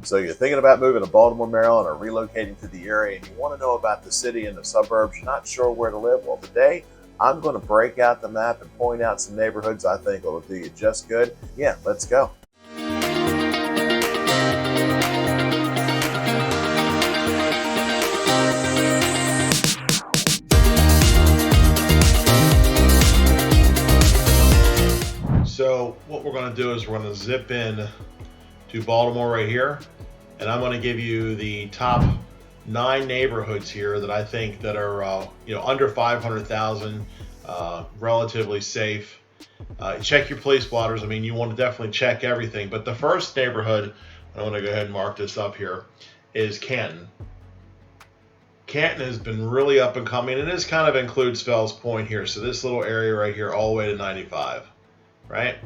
So you're thinking about moving to Baltimore, Maryland, or relocating to the area, and you want to know about the city and the suburbs, you're not sure where to live? Well, today I'm going to break out the map and point out some neighborhoods I think will do you just good. Yeah, let's go. So what we're going to do is we're going to zip in to Baltimore right here, and I'm going to give you the top 9 neighborhoods here that I think that are under 500,000, relatively safe. Check your place blotters. I mean, you want to definitely check everything. But the first neighborhood, I want to go ahead and mark this up here, is Canton. Canton has been really up and coming, and this kind of includes Fells Point here. So this little area right here, all the way to 95, right?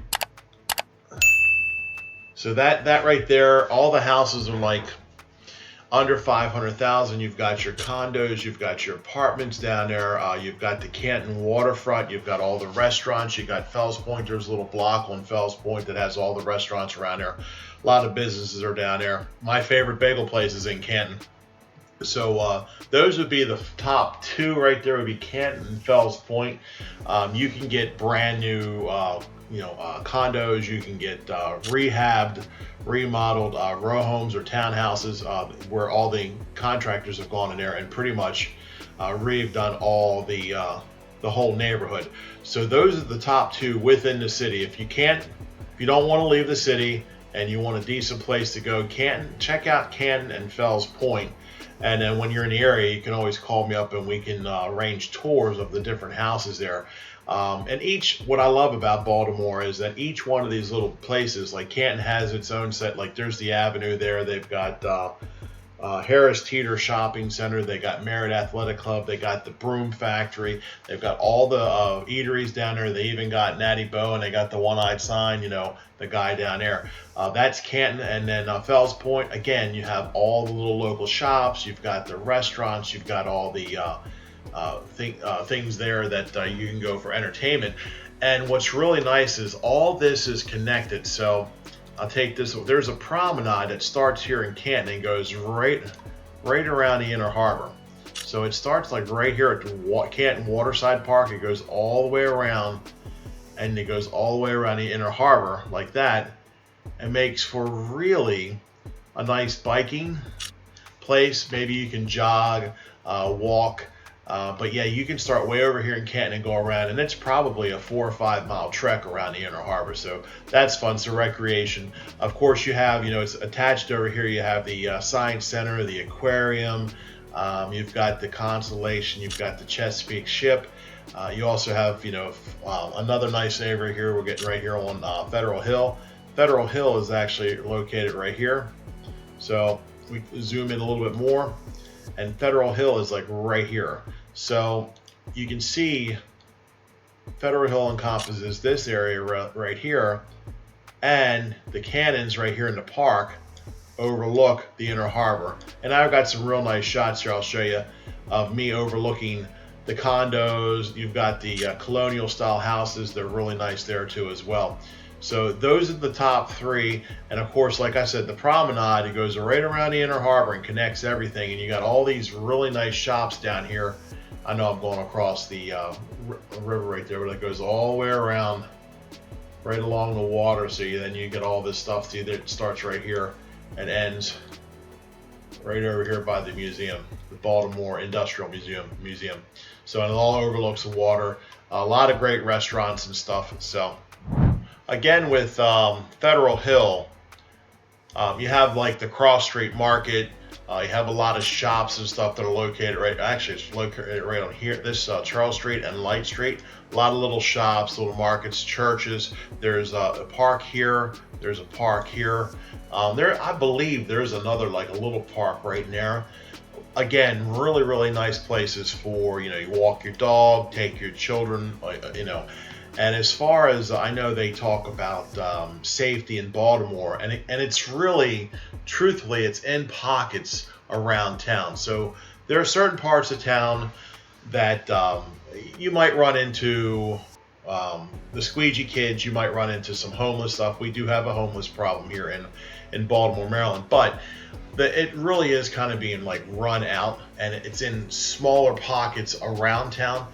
So that right there, all the houses are like under 500,000. You've got your condos, you've got your apartments down there, you've got the Canton waterfront, you've got all the restaurants, you got Fells Point. There's a little block on Fells Point that has all the restaurants around there. A lot of businesses are down there. My favorite bagel place is in Canton. So those would be the top 2 right there, would be Canton and Fells Point. You can get brand new condos, you can get rehabbed, remodeled row homes or townhouses, where all the contractors have gone in there and pretty much redone all the whole neighborhood. So those are the top 2 within the city. If you don't want to leave the city and you want a decent place to go, check out Canton and Fells Point. And then when you're in the area, you can always call me up and we can arrange tours of the different houses there. And what I love about Baltimore is that each one of these little places, like Canton has its own set, like there's the Avenue there, they've got Harris Teeter Shopping Center, they got Merritt Athletic Club, they got the Broom Factory, they've got all the eateries down there, they even got Natty Bo, and they got the One-Eyed Sign, the guy down there. That's Canton. And then Fells Point, again, you have all the little local shops, you've got the restaurants, you've got all the things there that you can go for entertainment. And what's really nice is all this is connected. So I'll take this. There's a promenade that starts here in Canton and goes right around the Inner Harbor. So it starts like right here at the Canton Waterside Park. It goes all the way around, and it goes all the way around the Inner Harbor like that, and makes for really a nice biking place. Maybe you can jog, walk. But yeah, you can start way over here in Canton and go around, and it's probably a 4 or 5 mile trek around the Inner Harbor. So that's fun. So recreation. Of course, you have, it's attached over here. You have the Science Center, the aquarium. You've got the Constellation. You've got the Chesapeake ship. You also have, another nice neighborhood here. We're getting right here on Federal Hill. Federal Hill is actually located right here. So we zoom in a little bit more, and Federal Hill is like right here. So you can see Federal Hill encompasses this area right here, and the cannons right here in the park overlook the Inner Harbor. And I've got some real nice shots here I'll show you of me overlooking the condos. You've got the colonial style houses. They're really nice there too as well. So those are the top 3. And of course, like I said, the promenade, it goes right around the Inner Harbor and connects everything. And you got all these really nice shops down here. I know I'm going across the river right there, but it goes all the way around, right along the water. So then you get all this stuff. See, that starts right here and ends right over here by the museum, the Baltimore Industrial Museum. So it all overlooks the water. A lot of great restaurants and stuff. So again, with Federal Hill, you have like the Cross Street Market. You have a lot of shops and stuff that are located it's located right on here, this Charles Street and Light Street. A lot of little shops, little markets, churches. There's a park here. There's a park here. I believe there's another, like a little park right in there. Again, really, really nice places for, you walk your dog, take your children, And as far as I know, they talk about safety in Baltimore, and it's really, truthfully, it's in pockets around town. So there are certain parts of town that you might run into the squeegee kids, you might run into some homeless stuff. We do have a homeless problem here in Baltimore, Maryland, but it really is kind of being like run out, and it's in smaller pockets around town.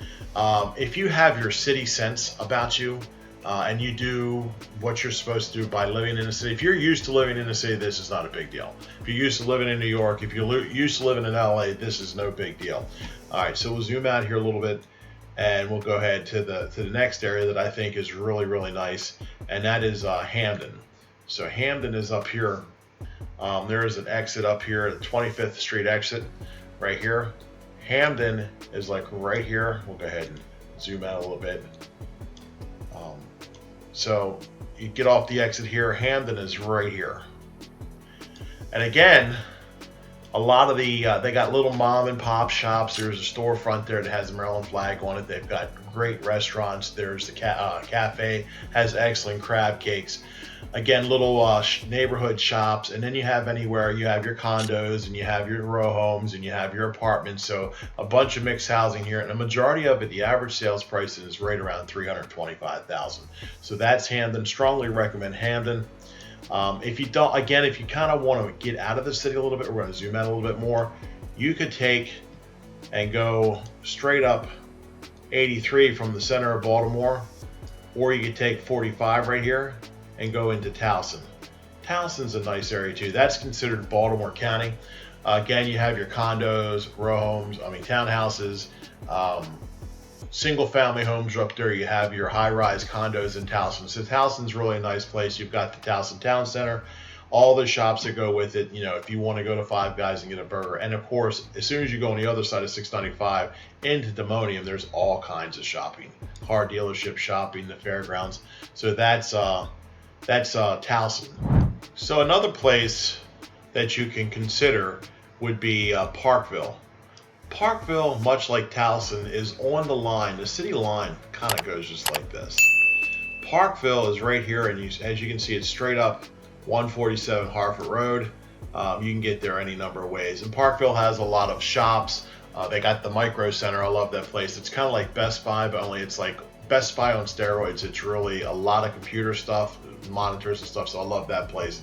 If you have your city sense about you, and you do what you're supposed to do by living in a city. If you're used to living in a city, this is not a big deal. If you're used to living in New York, if you're used to living in LA, this is no big deal. All right, so we'll zoom out here a little bit, and we'll go ahead to the next area that I think is really, really nice, and that is Hamden. So Hamden is up here. There is an exit up here, the 25th Street exit right here. Hamden is like right here. We'll go ahead and zoom out a little bit. So you get off the exit here, Hamden is right here. And again, a lot of the, they got little mom and pop shops. There's a storefront there that has a Maryland flag on it. They've got great restaurants. There's the cafe, has excellent crab cakes. Again, little neighborhood shops. And then you have anywhere, you have your condos and you have your row homes and you have your apartments. So a bunch of mixed housing here. And the majority of it, the average sales price is right around $325,000. So that's Hamden. Strongly recommend Hamden. If you don't, again, if you kind of want to get out of the city a little bit, we're going to zoom out a little bit more. You could take and go straight up 83 from the center of Baltimore, or you could take 45 right here and go into Towson. Towson's a nice area too. That's considered Baltimore County. Again, you have your condos, row homes, townhouses, single family homes are up there. You have your high-rise condos in Towson. So Towson's really a nice place. You've got the Towson Town Center, all the shops that go with it. You know, if you want to go to Five Guys and get a burger. And of course, as soon as you go on the other side of 695 into Demonium, there's all kinds of shopping, car dealership shopping, the fairgrounds. So that's Towson. So another place that you can consider would be Parkville. Parkville, much like Towson, is on the line. The city line kind of goes just like this. Parkville is right here, and as you can see, it's straight up 147 Harford Road. You can get there any number of ways. And Parkville has a lot of shops. They got the Micro Center. I love that place. It's kind of like Best Buy, but only it's like Best Buy on steroids. It's really a lot of computer stuff, monitors and stuff, so I love that place.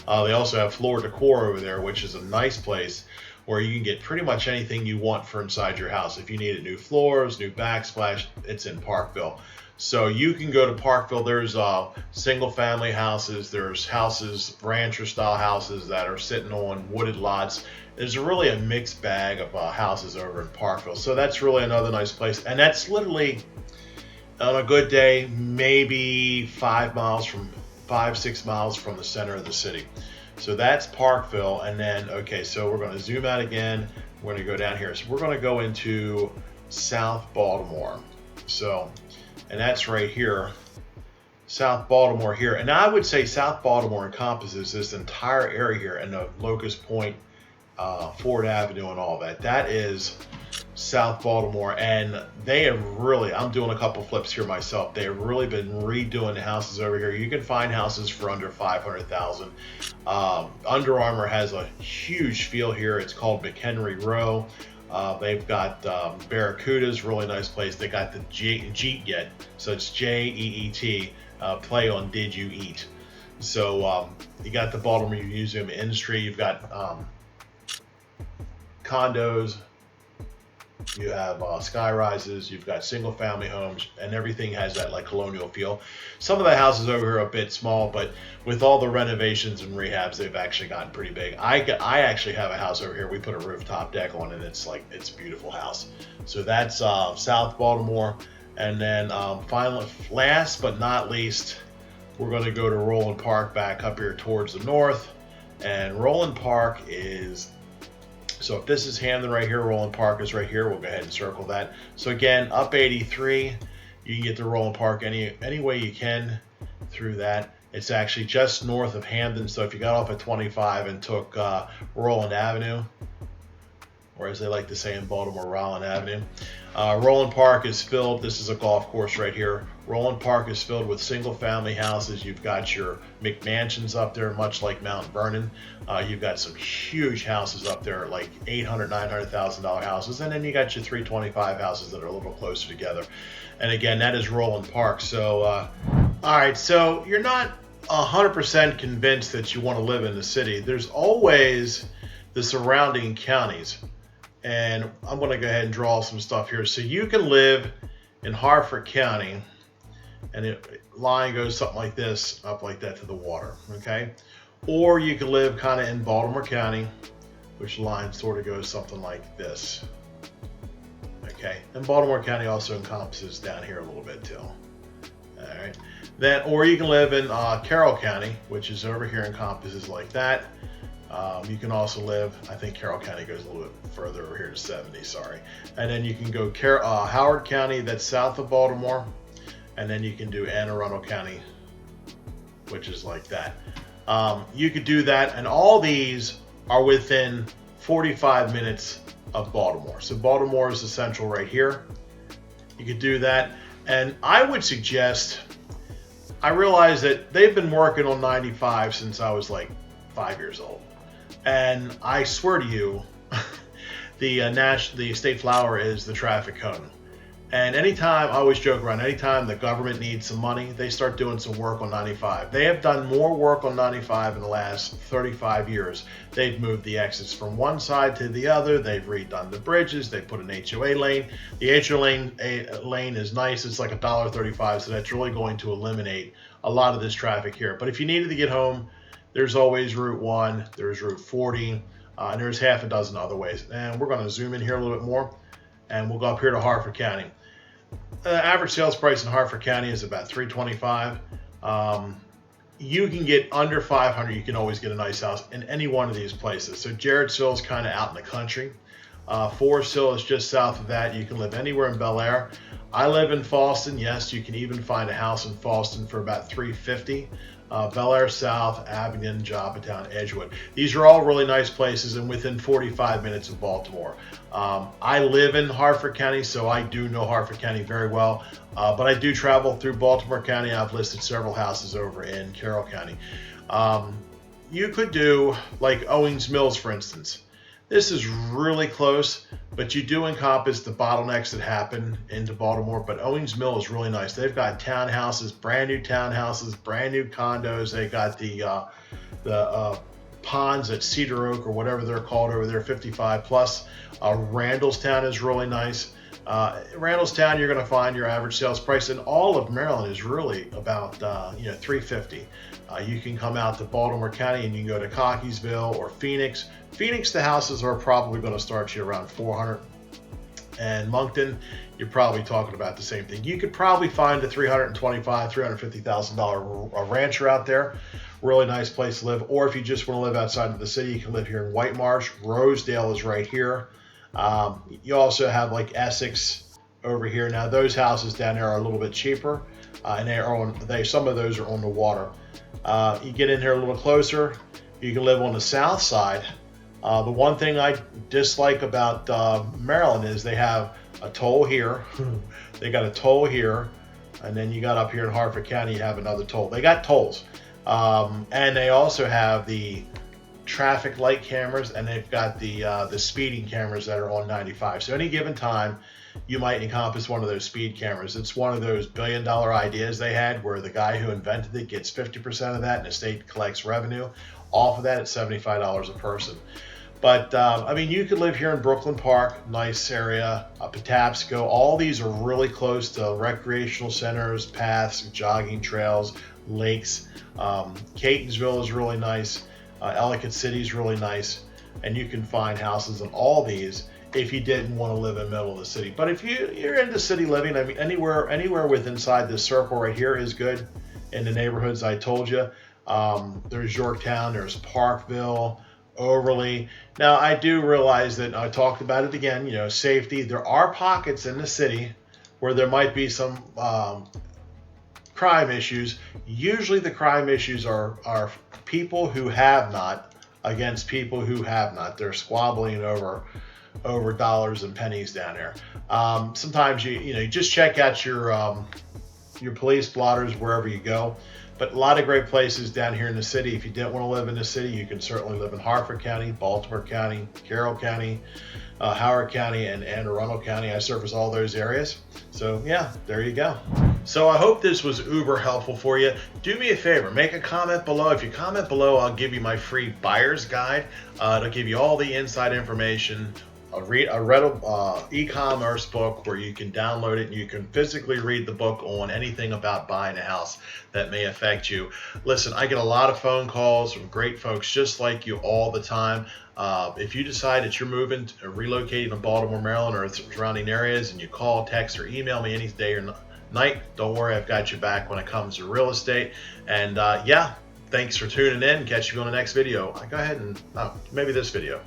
They also have Floor Decor over there, which is a nice place where you can get pretty much anything you want for inside your house. If you needed new floors, new backsplash, it's in Parkville. So you can go to Parkville. There's single family houses. There's houses, rancher style houses that are sitting on wooded lots. There's really a mixed bag of houses over in Parkville. So that's really another nice place. And that's literally, on a good day, maybe 6 miles from the center of the city. So that's Parkville. And then, okay, so we're going to zoom out again. We're going to go down here. So we're going to go into South Baltimore. So, and that's right here, South Baltimore here. And I would say South Baltimore encompasses this entire area here and the Locust Point, Ford Avenue and all that. That is South Baltimore, and they have really, I'm doing a couple flips here myself, they have really been redoing the houses over here. You can find houses for under $500,000. Under Armour has a huge field here. It's called McHenry Row. They've got Barracudas, really nice place. They got the Jeet Yet, so it's Jeet, play on Did You Eat. So you got the Baltimore Museum of Industry. You've got condos. You have sky rises, you've got single family homes, and everything has that like colonial feel. Some of the houses over here are a bit small, but with all the renovations and rehabs, they've actually gotten pretty big. I actually have a house over here. We put a rooftop deck on it. It's a beautiful house. So that's South Baltimore. And then finally, last but not least, we're going to go to Roland Park back up here towards the north. And Roland Park is, so if this is Hamden right here, Roland Park is right here. We'll go ahead and circle that. So again, up 83, you can get to Roland Park any way you can through that. It's actually just north of Hamden. So if you got off at 25 and took Roland Avenue, or as they like to say in Baltimore, Rollin Avenue. Roland Park is filled. This is a golf course right here. Roland Park is filled with single-family houses. You've got your McMansions up there, much like Mount Vernon. You've got some huge houses up there, like $800,000, $900,000 houses, and then you got your 325 houses that are a little closer together. And again, that is Roland Park. So, all right. So you're not 100% convinced that you want to live in the city. There's always the surrounding counties. And I'm going to go ahead and draw some stuff here. So you can live in Harford County, and the line goes something like this, up like that to the water, okay? Or you can live kind of in Baltimore County, which line sort of goes something like this, okay? And Baltimore County also encompasses down here a little bit too, all right? Then, or you can live in Carroll County, which is over here, encompasses like that. You can also live, I think Carroll County goes a little bit further over here to 70, sorry. And then you can go Howard County, that's south of Baltimore. And then you can do Anne Arundel County, which is like that. You could do that, and all these are within 45 minutes of Baltimore. So Baltimore is the central right here. You could do that. And I would suggest, I realize that they've been working on 95 since I was like 5 years old. And I swear to you, the state flower is the traffic cone. And anytime, I always joke around, anytime the government needs some money, they start doing some work on 95. They have done more work on 95 in the last 35 years. They've moved the exits from one side to the other. They've redone the bridges. They put an HOA lane. The HOA lane is nice. It's like $1.35, so that's really going to eliminate a lot of this traffic here. But if you needed to get home, there's always Route 1, there's Route 40, and there's half a dozen other ways. And we're going to zoom in here a little bit more, and we'll go up here to Harford County. Average sales price in Harford County is about $325. You can get under $500. You can always get a nice house in any one of these places. So Jarrettsville is kind of out in the country. Forest Hill is just south of that. You can live anywhere in Bel Air. I live in Fallston. Yes, you can even find a house in Fallston for about $350. Bel Air South, Abingdon, Joppatown, Edgewood. These are all really nice places and within 45 minutes of Baltimore. I live in Harford County, so I do know Harford County very well, but I do travel through Baltimore County. I've listed several houses over in Carroll County. You could do like Owings Mills, for instance. This is really close, but you do encompass the bottlenecks that happen into Baltimore. But Owings Mill is really nice. They've got townhouses, brand new townhouses, brand new condos. They got the ponds at Cedar Oak or whatever they're called over there, 55 plus. Randallstown is really nice. Randallstown, you're going to find your average sales price in all of Maryland is really about $350. You can come out to Baltimore County and you can go to Cockeysville or Phoenix. Phoenix, the houses are probably going to start you around $400. And Moncton, you're probably talking about the same thing. You could probably find a $325,000, $350,000 rancher out there. Really nice place to live. Or if you just want to live outside of the city, you can live here in White Marsh. Rosedale is right here. You also have like Essex over here. Now those houses down there are a little bit cheaper, and some of those are on the water. You get in here a little closer, you can live on the south side. The one thing I dislike about Maryland is they have a toll here. They got a toll here, and then you got up here in Harford County, you have another toll. They got tolls, and they also have the traffic light cameras, and they've got the speeding cameras that are on 95. So any given time, you might encompass one of those speed cameras. It's one of those billion-dollar ideas they had where the guy who invented it gets 50% of that and the state collects revenue off of that at $75 a person. But I mean, you could live here in Brooklyn Park, nice area, Patapsco. All these are really close to recreational centers, paths, jogging trails, lakes. Catonsville is really nice. Ellicott City is really nice, and you can find houses in all these if you didn't want to live in the middle of the city. But if you're into city living, I mean, anywhere within inside this circle right here is good. In the neighborhoods I told you, there's Yorktown, there's Parkville, Overly. Now I do realize that I talked about it again. Safety. There are pockets in the city where there might be some crime issues. Usually the crime issues are people who have not against people who have not. They're squabbling over over dollars and pennies down there. Sometimes you just check out your police blotters wherever you go. But a lot of great places down here in the city. If you didn't want to live in the city, you can certainly live in Harford County, Baltimore County, Carroll County, Howard County, and Anne Arundel County. I service all those areas. So yeah, there you go. So I hope this was uber helpful for you. Do me a favor, make a comment below. If you comment below, I'll give you my free buyer's guide. It'll give you all the inside information. I read e-commerce book where you can download it and you can physically read the book on anything about buying a house that may affect you. Listen, I get a lot of phone calls from great folks just like you all the time. If you decide that you're moving or relocating to Baltimore, Maryland, or surrounding areas, and you call, text, or email me any day or night, don't worry, I've got you back when it comes to real estate. And yeah, thanks for tuning in. Catch you on the next video. Go ahead and maybe this video.